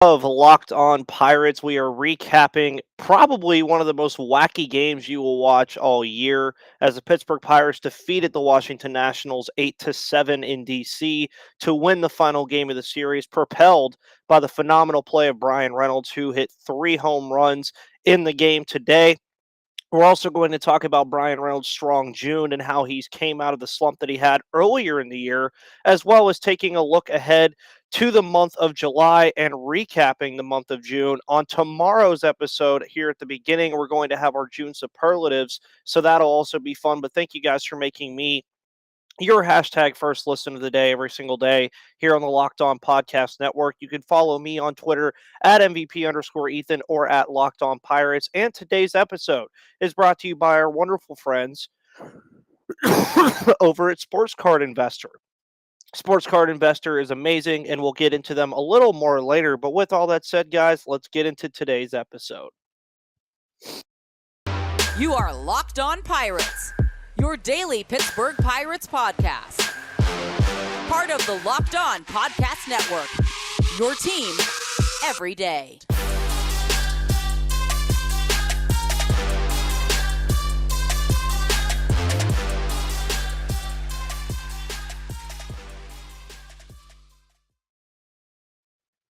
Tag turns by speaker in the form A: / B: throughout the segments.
A: Of Locked On Pirates. We are recapping probably one of the most wacky games you will watch all year as the Pittsburgh Pirates defeated the Washington Nationals 8-7 in DC to win the final game of the series, propelled by the phenomenal play of Bryan Reynolds, who hit 3 home runs in the game today. We're also going to talk about Bryan Reynolds' strong June and how he's came out of the slump that he had earlier in the year, as well as taking a look ahead to the month of July and recapping the month of June. On tomorrow's episode here at the beginning, we're going to have our June superlatives, so that'll also be fun. But thank you guys for making me your hashtag first listen of the day every single day here on the Locked On Podcast Network. You can follow me on Twitter at MVP_Ethan or at Locked On Pirates. And today's episode is brought to you by our wonderful friends over at Sports Card Investor. Sports Card Investor is amazing, and we'll get into them a little more later. But with all that said, guys, let's get into today's episode.
B: You are Locked On Pirates, your daily Pittsburgh Pirates podcast. Part of the Locked On Podcast Network, your team every day.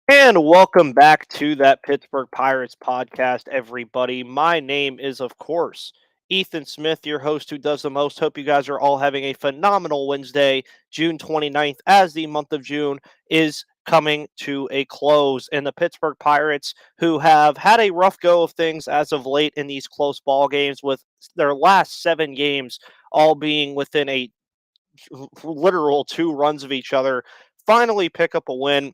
A: And welcome back to that Pittsburgh Pirates podcast, everybody. My name is, of course, Ethan Smith, your host who does the most. Hope you guys are all having a phenomenal Wednesday, June 29th, as the month of June is coming to a close. And the Pittsburgh Pirates, who have had a rough go of things as of late in these close ball games, with their last 7 games all being within a literal 2 runs of each other, finally pick up a win.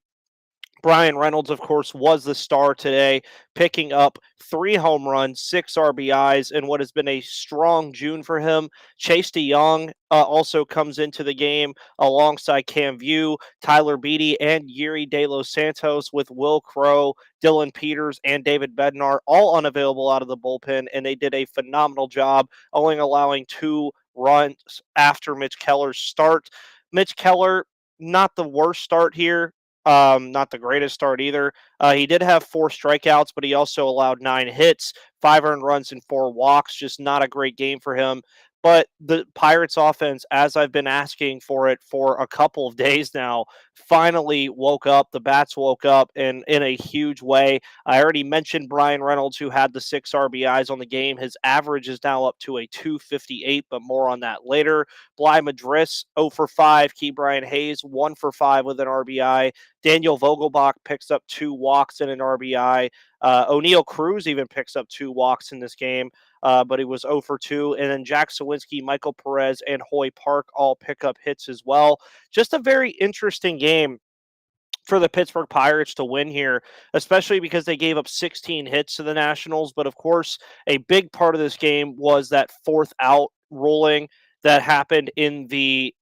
A: Bryan Reynolds, of course, was the star today, picking up 3 home runs, 6 RBIs, and what has been a strong June for him. Chase DeYoung also comes into the game alongside Cam View, Tyler Beatty, and Yuri De Los Santos, with Will Crow, Dylan Peters, and David Bednar all unavailable out of the bullpen, and they did a phenomenal job, only allowing 2 runs after Mitch Keller's start. Mitch Keller, not the worst start here. Not the greatest start either. He did have 4 strikeouts, but he also allowed 9 hits, 5 earned runs, and 4 walks. Just not a great game for him. But the Pirates offense, as I've been asking for it for a couple of days now, finally woke up. The bats woke up in a huge way. I already mentioned Bryan Reynolds, who had the 6 RBIs on the game. His average is now up to a 258, but more on that later. Bly Madris, 0 for 5. Key Brian Hayes, 1 for 5 with an RBI. Daniel Vogelbach picks up 2 walks and an RBI. O'Neal Cruz even picks up 2 walks in this game, but he was 0 for 2. And then Jack Sawinski, Michael Perez, and Hoy Park all pick up hits as well. Just a very interesting game for the Pittsburgh Pirates to win here, especially because they gave up 16 hits to the Nationals. But of course, a big part of this game was that 4th out ruling that happened in the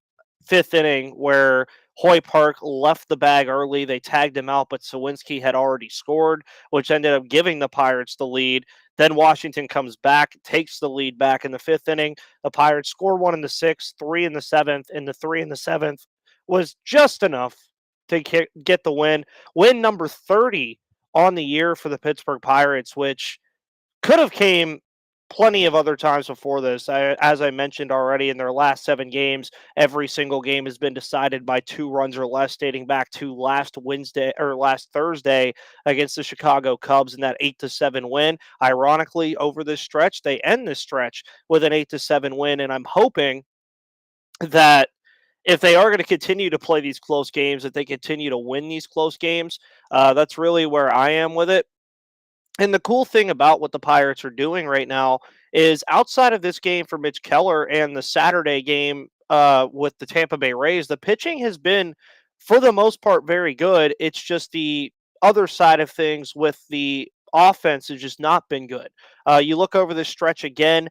A: 5th inning where Hoy Park left the bag early. They tagged him out, but Sawinski had already scored, which ended up giving the Pirates the lead. Then Washington comes back, takes the lead back in the 5th inning. The Pirates score 1 in the 6th, 3 in the 7th, and the 3 in the 7th was just enough to get the win. Win number 30 on the year for the Pittsburgh Pirates, which could have came plenty of other times before this. As I mentioned already, in their last 7 games, every single game has been decided by 2 runs or less, dating back to last Thursday against the Chicago Cubs in that 8-7 win. Ironically, over this stretch, they end this stretch with an 8-7 win, and I'm hoping that if they are going to continue to play these close games, that they continue to win these close games. That's really where I am with it. And the cool thing about what the Pirates are doing right now is, outside of this game for Mitch Keller and the Saturday game with the Tampa Bay Rays, the pitching has been, for the most part, very good. It's just the other side of things with the offense has just not been good. You look over this stretch again,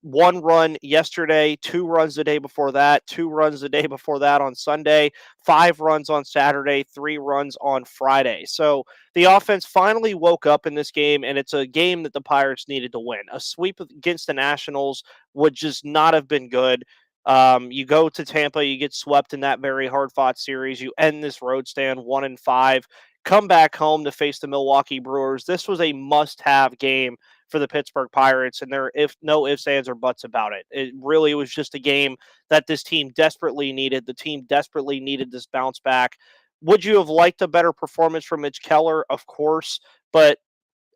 A: 1 run yesterday, 2 runs the day before that, 2 runs the day before that on Sunday, 5 runs on Saturday, 3 runs on Friday. So the offense finally woke up in this game, and it's a game that the Pirates needed to win. A sweep against the Nationals would just not have been good. You go to Tampa, you get swept in that very hard-fought series. You end this road stand 1-5. come back home to face the Milwaukee Brewers. This was a must-have game for the Pittsburgh Pirates, and there if no ifs, ands, or buts about it. It really was just a game that this team desperately needed. The team desperately needed this bounce back. Would you have liked a better performance from Mitch Keller? Of course, but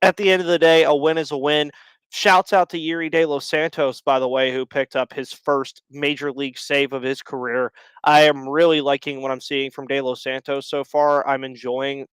A: at the end of the day, a win is a win. Shouts out to Yuri De Los Santos, by the way, who picked up his first major league save of his career. I am really liking what I'm seeing from De Los Santos so far. I'm enjoying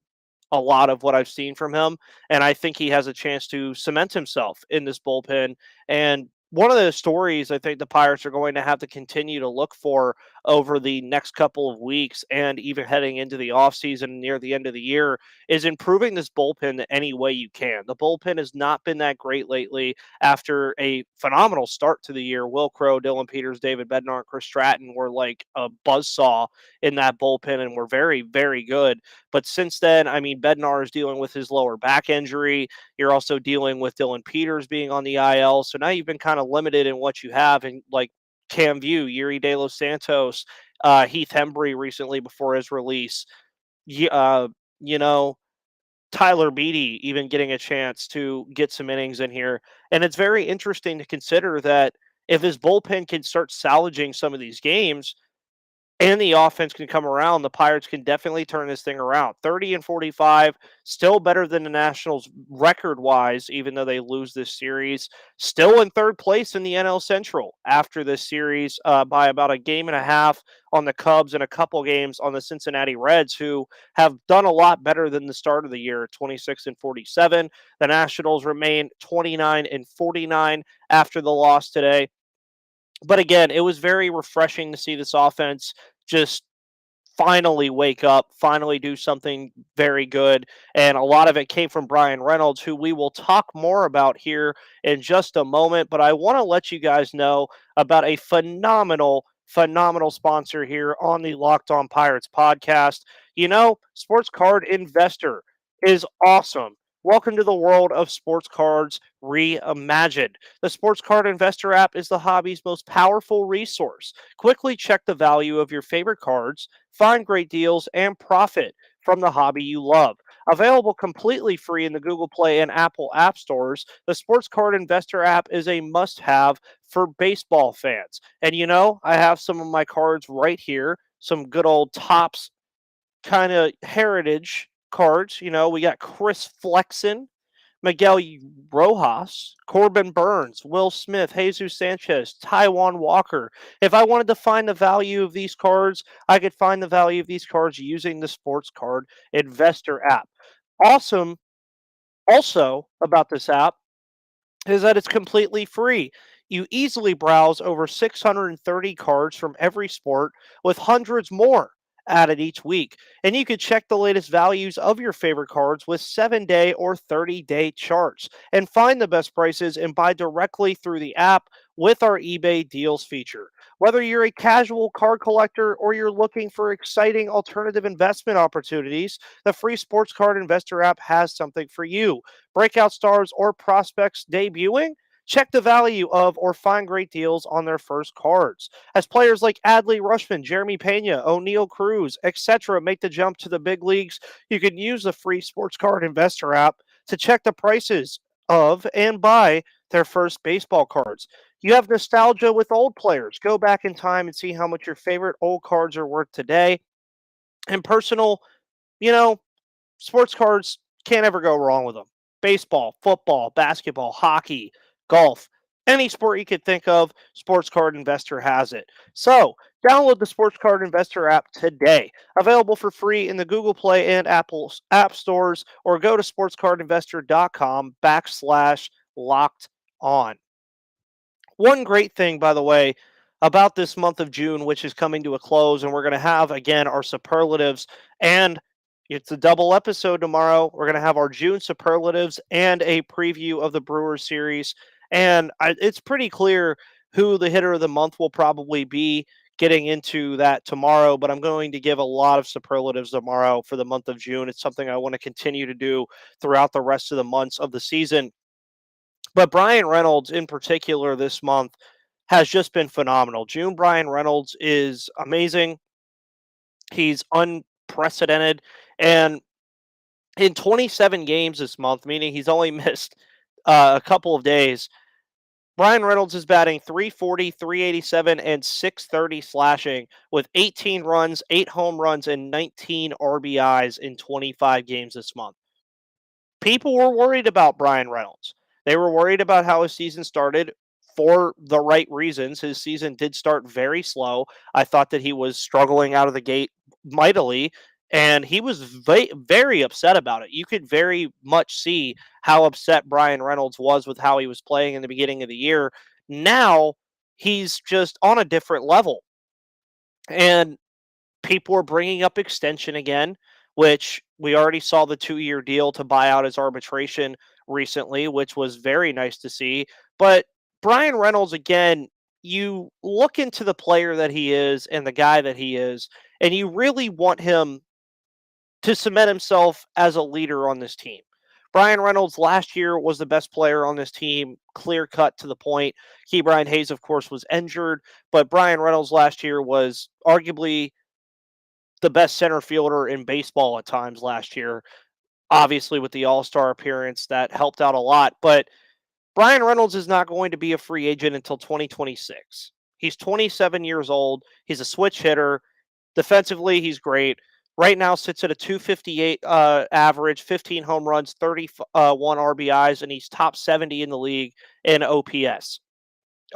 A: a lot of what I've seen from him, and I think he has a chance to cement himself in this bullpen. And one of the stories I think the Pirates are going to have to continue to look for over the next couple of weeks and even heading into the offseason near the end of the year is improving this bullpen any way you can. The bullpen has not been that great lately after a phenomenal start to the year. Will Crow, Dylan Peters, David Bednar, Chris Stratton were like a buzzsaw in that bullpen and were very, very good. But since then, I mean, Bednar is dealing with his lower back injury. You're also dealing with Dylan Peters being on the IL. So now you've been kind of limited in what you have. And like Cam View, Yuri De Los Santos, Heath Hembry recently before his release, uh, you know, Tyler Beatty even getting a chance to get some innings in here. And it's very interesting to consider that if his bullpen can start salvaging some of these games, and the offense can come around, the Pirates can definitely turn this thing around. 30-45, still better than the Nationals record-wise, even though they lose this series. Still in third place in the NL Central after this series by about a game and a half on the Cubs and a couple games on the Cincinnati Reds, who have done a lot better than the start of the year, 26-47. The Nationals remain 29-49 after the loss today. But again, it was very refreshing to see this offense just finally wake up, finally do something very good. And a lot of it came from Bryan Reynolds, who we will talk more about here in just a moment. But I want to let you guys know about a phenomenal sponsor here on the Locked On Pirates podcast. Sports Card Investor is awesome. Welcome to the world of sports cards reimagined. The Sports Card Investor app is the hobby's most powerful resource. Quickly check the value of your favorite cards, find great deals, and profit from the hobby you love. Available completely free in the Google Play and Apple App Stores, the Sports Card Investor app is a must-have for baseball fans. And I have some of my cards right here, some good old Topps kind of heritage cards. We got Chris Flexen, Miguel Rojas, Corbin Burns, Will Smith, Jesus Sanchez, Taiwan Walker. If I wanted to find the value of these cards, I could find the value of these cards using the Sports Card Investor app. Awesome. Also, about this app is that it's completely free. You easily browse over 630 cards from every sport with hundreds more added each week. And you can check the latest values of your favorite cards with 7-day or 30-day charts and find the best prices and buy directly through the app with our eBay deals feature. Whether you're a casual card collector or you're looking for exciting alternative investment opportunities, the free Sports Card Investor app has something for you. Breakout stars or prospects debuting? Check the value of or find great deals on their first cards. As players like Adley Rushman, Jeremy Pena, O'Neal Cruz, etc. make the jump to the big leagues, you can use the free Sports Card Investor app to check the prices of and buy their first baseball cards. You have nostalgia with old players. Go back in time and see how much your favorite old cards are worth today. And personal, you know, sports cards can't ever go wrong with them. Baseball, football, basketball, hockey, golf, any sport you could think of, Sports Card Investor has it. So, download the Sports Card Investor app today. Available for free in the Google Play and Apple App Stores, or go to sportscardinvestor.com/locked on. One great thing, by the way, about this month of June, which is coming to a close, and we're going to have, again, our superlatives, and it's a double episode tomorrow. We're going to have our June superlatives and a preview of the Brewers series. And it's pretty clear who the hitter of the month will probably be getting into that tomorrow, but I'm going to give a lot of superlatives tomorrow for the month of June. It's something I want to continue to do throughout the rest of the months of the season. But Bryan Reynolds, in particular, this month has just been phenomenal. June Bryan Reynolds is amazing. He's unprecedented. And In 27 games this month, meaning he's only missed a couple of days, Bryan Reynolds is batting 340, 387, and 630 slashing with 18 runs, 8 home runs, and 19 RBIs in 25 games this month. People were worried about Bryan Reynolds. They were worried about how his season started for the right reasons. His season did start very slow. I thought that he was struggling out of the gate mightily, and he was very upset about it. You could very much see how upset Bryan Reynolds was with how he was playing in the beginning of the year. Now he's just on a different level. And people are bringing up extension again, which we already saw the 2-year deal to buy out his arbitration recently, which was very nice to see. But Bryan Reynolds, again, you look into the player that he is and the guy that he is, and you really want him to cement himself as a leader on this team. Bryan Reynolds last year was the best player on this team, clear cut to the point. Ke'Bryan Hayes, of course, was injured, but Bryan Reynolds last year was arguably the best center fielder in baseball at times last year. Obviously, with the All-Star appearance, that helped out a lot. But Bryan Reynolds is not going to be a free agent until 2026. He's 27 years old. He's a switch hitter. Defensively, he's great. Right now, sits at a 258 average, 15 home runs, 31 RBIs, and he's top 70 in the league in OPS.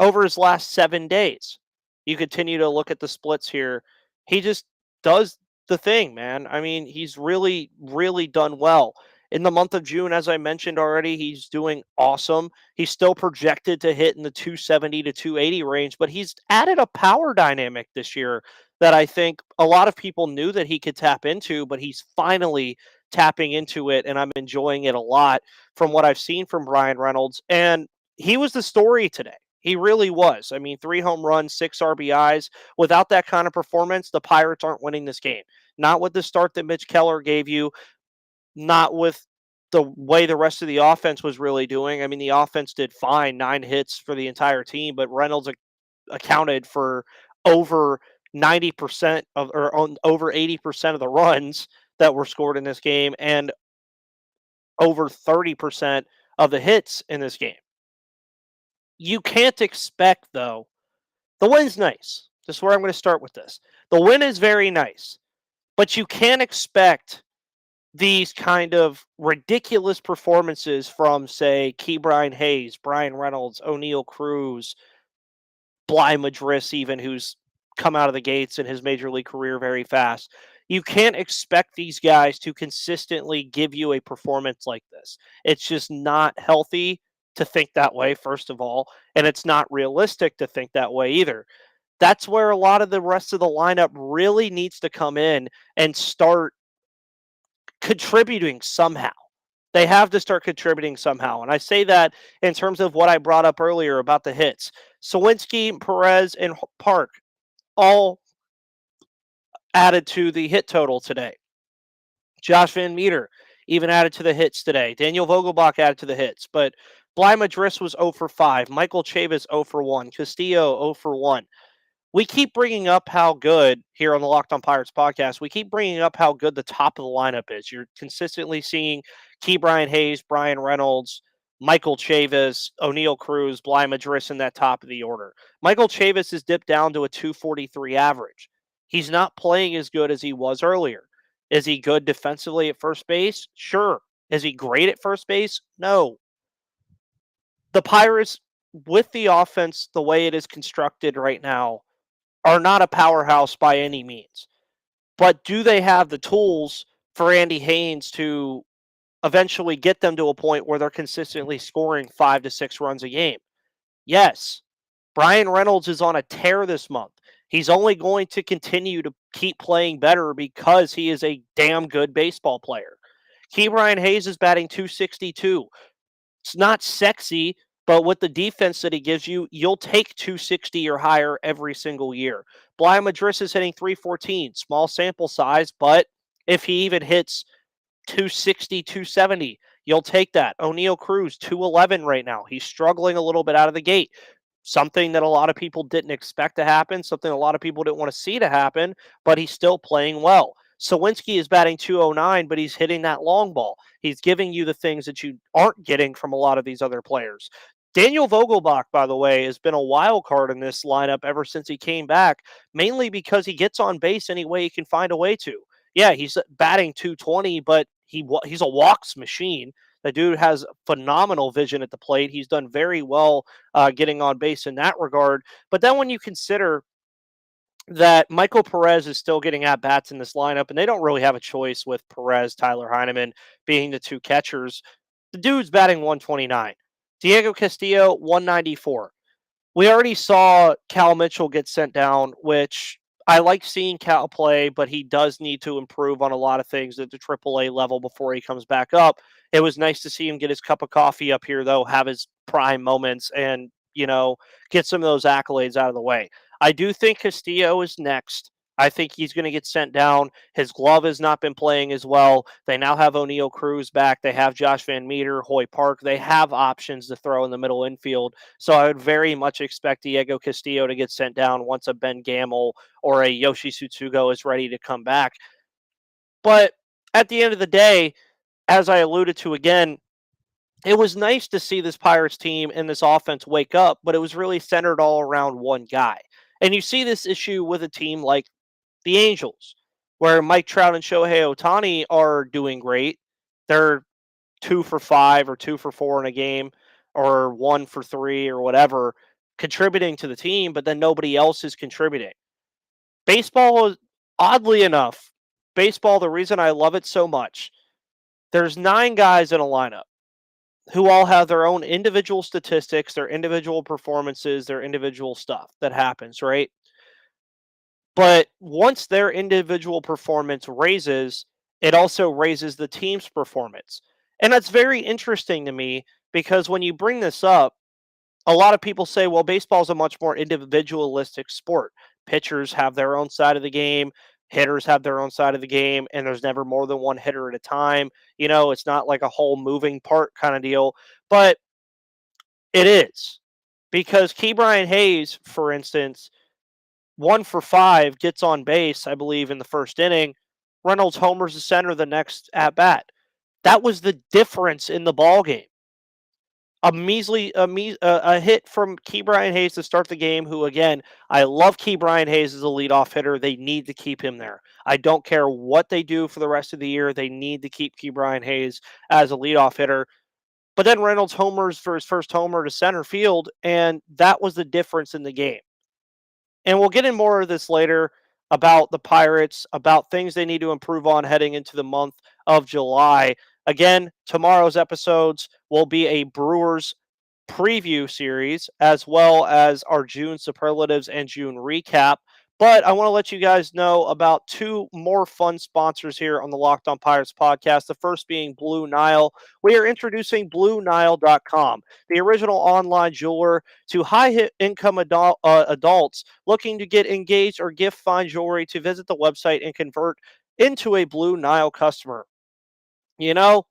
A: Over his last 7 days, you continue to look at the splits here. He just does the thing, man. I mean, he's really, really done well. In the month of June, as I mentioned already, he's doing awesome. He's still projected to hit in the 270 to 280 range, but he's added a power dynamic this year that I think a lot of people knew that he could tap into, but he's finally tapping into it, and I'm enjoying it a lot from what I've seen from Bryan Reynolds. And he was the story today. He really was. I mean, 3 home runs, 6 RBIs. Without that kind of performance, the Pirates aren't winning this game. Not with the start that Mitch Keller gave you, not with the way the rest of the offense was really doing. I mean, the offense did fine, 9 hits for the entire team, but Reynolds accounted for over 90% of, or over 80% of the runs that were scored in this game and over 30% of the hits in this game. You can't expect, though, the win's nice. This is where I'm going to start with this. The win is very nice, but you can't expect these kind of ridiculous performances from, say, Ke'Bryan Hayes, Bryan Reynolds, O'Neal Cruz, Bly Madris, even, who's come out of the gates in his major league career very fast. You can't expect these guys to consistently give you a performance like this. It's just not healthy to think that way, first of all, and it's not realistic to think that way either. That's where a lot of the rest of the lineup really needs to come in and start contributing somehow. They have to start contributing somehow. And I say that in terms of what I brought up earlier about the hits. Sawinski, Perez, and Park all added to the hit total today. Josh Van Meter even added to the hits today. Daniel Vogelbach added to the hits. But Bly Madris was 0 for 5. Michael Chavis 0 for 1. Castillo 0 for 1. We keep bringing up how good here on the Locked on Pirates podcast. We keep bringing up how good the top of the lineup is. You're consistently seeing Ke'Bryan Hayes, Bryan Reynolds, Michael Chavis, O'Neal Cruz, Bly Madris in that top of the order. Michael Chavis has dipped down to a 243 average. He's not playing as good as he was earlier. Is he good defensively at first base? Sure. Is he great at first base? No. The Pirates, with the offense the way it is constructed right now, are not a powerhouse by any means. But do they have the tools for Andy Haynes to eventually get them to a point where they're consistently scoring 5 to 6 runs a game? Yes. Bryan Reynolds is on a tear this month. He's only going to continue to keep playing better because he is a damn good baseball player. Ke'Bryan Hayes is batting 262. It's not sexy, but with the defense that he gives you, you'll take 260 or higher every single year. Bly Madris is hitting 314. Small sample size, but if he even hits 260, 270, you'll take that. O'Neal Cruz, 211 right now. He's struggling a little bit out of the gate. Something that a lot of people didn't expect to happen, something a lot of people didn't want to see to happen, but he's still playing well. Sawinski is batting 209, but he's hitting that long ball. He's giving you the things that you aren't getting from a lot of these other players. Daniel Vogelbach, by the way, has been a wild card in this lineup ever since he came back, mainly because he gets on base any way he can find a way to. Yeah, he's batting 220, but he's a walks machine. The dude has phenomenal vision at the plate. He's done very well getting on base in that regard. But then when you consider that Michael Perez is still getting at bats in this lineup, and they don't really have a choice with Perez, Tyler Heineman being the two catchers. The dude's batting 129. Diego Castillo, 194. We already saw Cal Mitchell get sent down, which I like seeing Cal play, but he does need to improve on a lot of things at the AAA level before he comes back up. It was nice to see him get his cup of coffee up here, though, have his prime moments and, get some of those accolades out of the way. I do think Castillo is next. I think he's going to get sent down. His glove has not been playing as well. They now have O'Neal Cruz back. They have Josh Van Meter, Hoy Park. They have options to throw in the middle infield. So I would very much expect Diego Castillo to get sent down once a Ben Gamel or a Yoshi Tsutsugo is ready to come back. But at the end of the day, as I alluded to again, it was nice to see this Pirates team and this offense wake up, but it was really centered all around one guy. And you see this issue with a team like the Angels, where Mike Trout and Shohei Ohtani are doing great. They're 2 for 5 or 2 for 4 in a game or 1 for 3 or whatever, contributing to the team, but then nobody else is contributing. Baseball is, oddly enough, the reason I love it so much, there's 9 guys in a lineup who all have their own individual statistics, their individual performances, their individual stuff that happens, right? But once their individual performance raises, it also raises the team's performance. And that's very interesting to me because when you bring this up, a lot of people say, well, baseball is a much more individualistic sport. Pitchers have their own side of the game, hitters have their own side of the game, and there's never more than one hitter at a time. It's not like a whole moving part kind of deal, but it is. Because Ke'Bryan Hayes, for instance, 1 for 5, gets on base, I believe, in the first inning. Reynolds homers the center the next at bat. That was the difference in the ball game. A hit from Ke'Bryan Hayes to start the game, who, again, I love Ke'Bryan Hayes as a leadoff hitter. They need to keep him there. I don't care what they do for the rest of the year. They need to keep Ke'Bryan Hayes as a leadoff hitter. But then Reynolds homers for his first homer to center field, and that was the difference in the game. And we'll get in more of this later about the Pirates, about things they need to improve on heading into the month of July. Again, tomorrow's episodes will be a Brewers preview series as well as our June superlatives and June recap. But I want to let you guys know about 2 more fun sponsors here on the Locked On Pirates podcast. The first being Blue Nile. We are introducing BlueNile.com, the original online jeweler to high-income adults looking to get engaged or gift fine jewelry to visit the website and convert into a Blue Nile customer.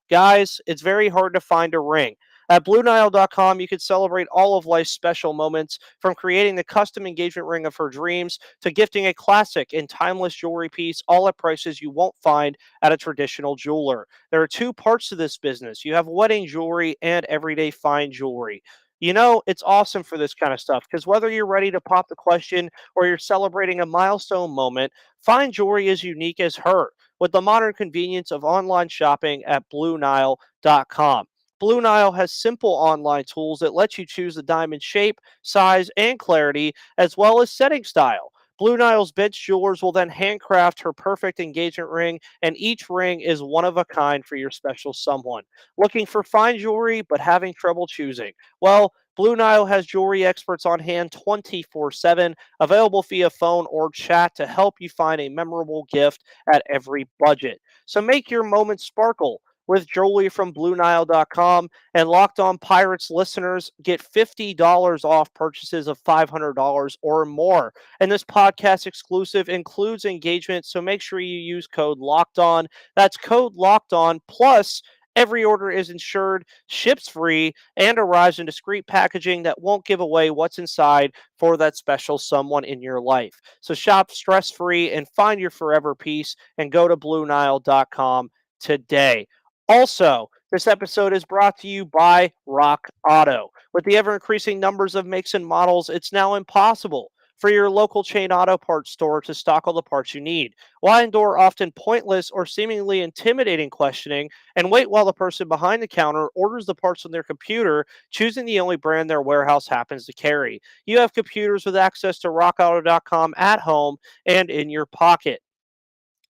A: Guys, it's very hard to find a ring. At BlueNile.com, you can celebrate all of life's special moments, from creating the custom engagement ring of her dreams to gifting a classic and timeless jewelry piece, all at prices you won't find at a traditional jeweler. There are 2 parts to this business. You have wedding jewelry and everyday fine jewelry. It's awesome for this kind of stuff because whether you're ready to pop the question or you're celebrating a milestone moment, fine jewelry is unique as her with the modern convenience of online shopping at BlueNile.com. Blue Nile has simple online tools that let you choose the diamond shape, size, and clarity, as well as setting style. Blue Nile's bench jewelers will then handcraft her perfect engagement ring, and each ring is one of a kind for your special someone. Looking for fine jewelry but having trouble choosing? Well, Blue Nile has jewelry experts on hand 24/7, available via phone or chat to help you find a memorable gift at every budget. So make your moment sparkle with jewelry from BlueNile.com, and Locked On Pirates listeners get $50 off purchases of $500 or more. And this podcast exclusive includes engagement, so make sure you use code Locked On. That's code Locked On plus Every order is insured, ships free, and arrives in discreet packaging that won't give away what's inside for that special someone in your life. So shop stress free and find your forever peace and go to BlueNile.com today. Also, this episode is brought to you by Rock Auto. With the ever increasing numbers of makes and models, it's now impossible for your local chain auto parts store to stock all the parts you need. Why endure often pointless or seemingly intimidating questioning and wait while the person behind the counter orders the parts on their computer, choosing the only brand their warehouse happens to carry? You have computers with access to rockauto.com at home and in your pocket.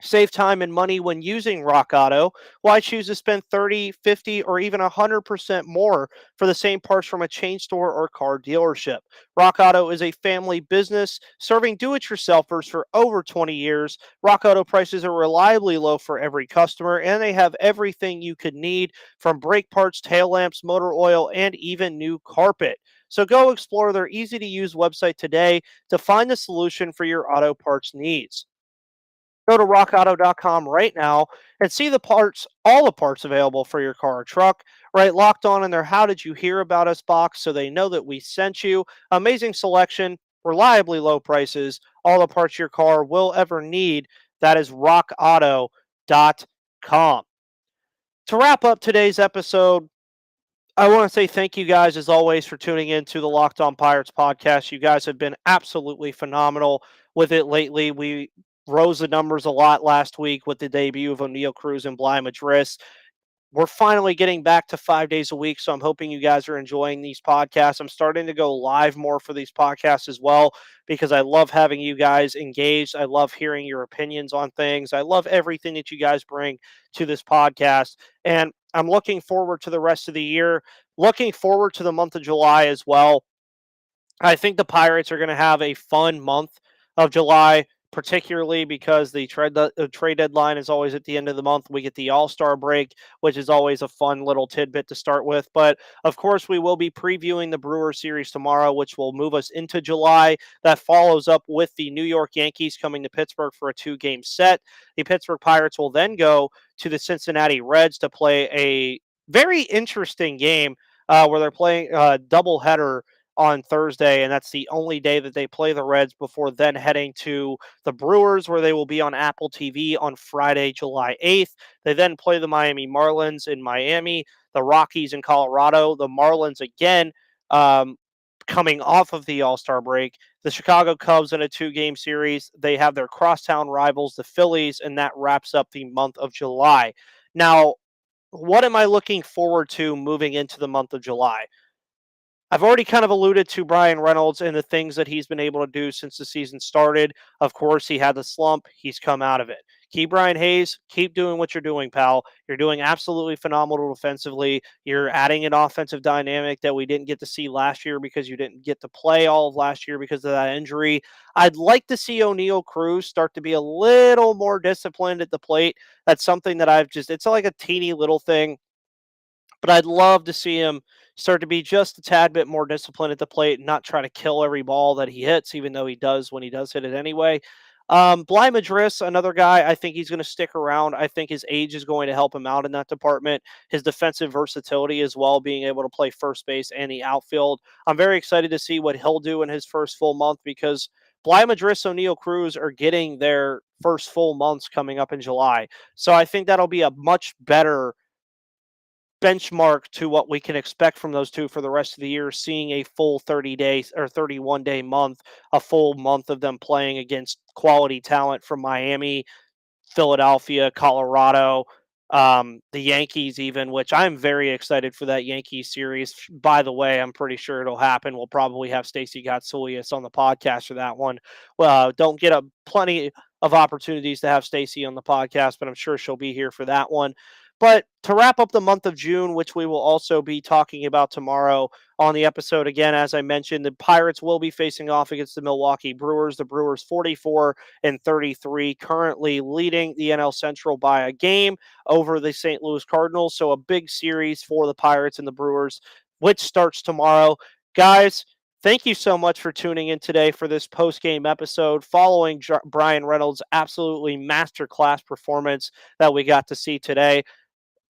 A: Save time and money when using Rock Auto. Why choose to spend 30, 50, or even 100% more for the same parts from a chain store or car dealership? Rock Auto is a family business serving do-it-yourselfers for over 20 years. Rock Auto prices are reliably low for every customer, and they have everything you could need from brake parts, tail lamps, motor oil, and even new carpet. So go explore their easy-to-use website today to find the solution for your auto parts needs. Go to rockauto.com right now and see the parts, all the parts available for your car or truck, right? Locked on in their How Did You Hear About Us box so they know that we sent you. Amazing selection, reliably low prices, all the parts your car will ever need. That is rockauto.com. To wrap up today's episode, I want to say thank you guys, as always, for tuning in to the Locked On Pirates podcast. You guys have been absolutely phenomenal with it lately. We rose the numbers a lot last week with the debut of O'Neal Cruz and Bly Madris. We're finally getting back to 5 days a week, so I'm hoping you guys are enjoying these podcasts. I'm starting to go live more for these podcasts as well because I love having you guys engaged. I love hearing your opinions on things. I love everything that you guys bring to this podcast, and I'm looking forward to the rest of the year, looking forward to the month of July as well. I think the Pirates are going to have a fun month of July, particularly because the trade deadline is always at the end of the month. We get the All-Star break, which is always a fun little tidbit to start with. But of course, we will be previewing the Brewer series tomorrow, which will move us into July. That follows up with the New York Yankees coming to Pittsburgh for a 2-game set. The Pittsburgh Pirates will then go to the Cincinnati Reds to play a very interesting game where they're playing a doubleheader on Thursday, and that's the only day that they play the Reds before then heading to the Brewers, where they will be on Apple TV on Friday, July 8th. They then play the Miami Marlins in Miami, the Rockies in Colorado, the Marlins again coming off of the All-Star break, the Chicago Cubs in a 2-game series. They have their crosstown rivals, the Phillies, and that wraps up the month of July. Now, what am I looking forward to moving into the month of July? I've already kind of alluded to Bryan Reynolds and the things that he's been able to do since the season started. Of course, he had the slump. He's come out of it. Ke'Bryan Hayes, keep doing what you're doing, pal. You're doing absolutely phenomenal defensively. You're adding an offensive dynamic that we didn't get to see last year because you didn't get to play all of last year because of that injury. I'd like to see O'Neal Cruz start to be a little more disciplined at the plate. That's something that it's like a teeny little thing, but I'd love to see him start to be just a tad bit more disciplined at the plate and not try to kill every ball that he hits, even though he does when he does hit it anyway. Bly Madris, another guy, I think he's going to stick around. I think his age is going to help him out in that department. His defensive versatility as well, being able to play first base and the outfield. I'm very excited to see what he'll do in his first full month because Bly Madris, O'Neal Cruz are getting their first full months coming up in July. So I think that'll be a much better benchmark to what we can expect from those two for the rest of the year, seeing a full 30 days or 31-day month, a full month of them playing against quality talent from Miami, Philadelphia, Colorado, the Yankees even, which I'm very excited for that Yankees series. By the way, I'm pretty sure it'll happen. We'll probably have Stacey Gotsulias on the podcast for that one. Well, don't get a plenty of opportunities to have Stacey on the podcast, but I'm sure she'll be here for that one. But to wrap up the month of June, which we will also be talking about tomorrow on the episode, again, as I mentioned, the Pirates will be facing off against the Milwaukee Brewers. The Brewers 44-33, currently leading the NL Central by a game over the St. Louis Cardinals. So a big series for the Pirates and the Brewers, which starts tomorrow. Guys, thank you so much for tuning in today for this post-game episode following Bryan Reynolds' absolutely masterclass performance that we got to see today.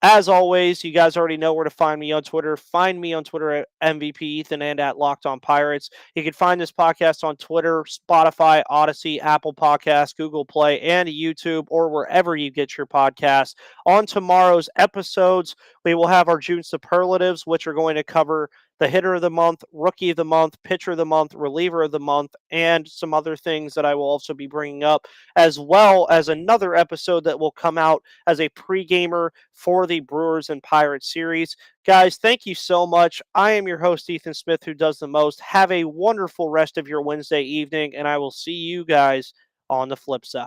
A: As always, you guys already know where to find me on Twitter. Find me on Twitter at MVP Ethan and at Locked On Pirates. You can find this podcast on Twitter, Spotify, Odyssey, Apple Podcasts, Google Play, and YouTube, or wherever you get your podcasts. On tomorrow's episodes, we will have our June superlatives, which are going to cover the hitter of the month, rookie of the month, pitcher of the month, reliever of the month, and some other things that I will also be bringing up, as well as another episode that will come out as a pre-gamer for the Brewers and Pirates series. Guys, thank you so much. I am your host, Ethan Smith, who does the most. Have a wonderful rest of your Wednesday evening, and I will see you guys on the flip side.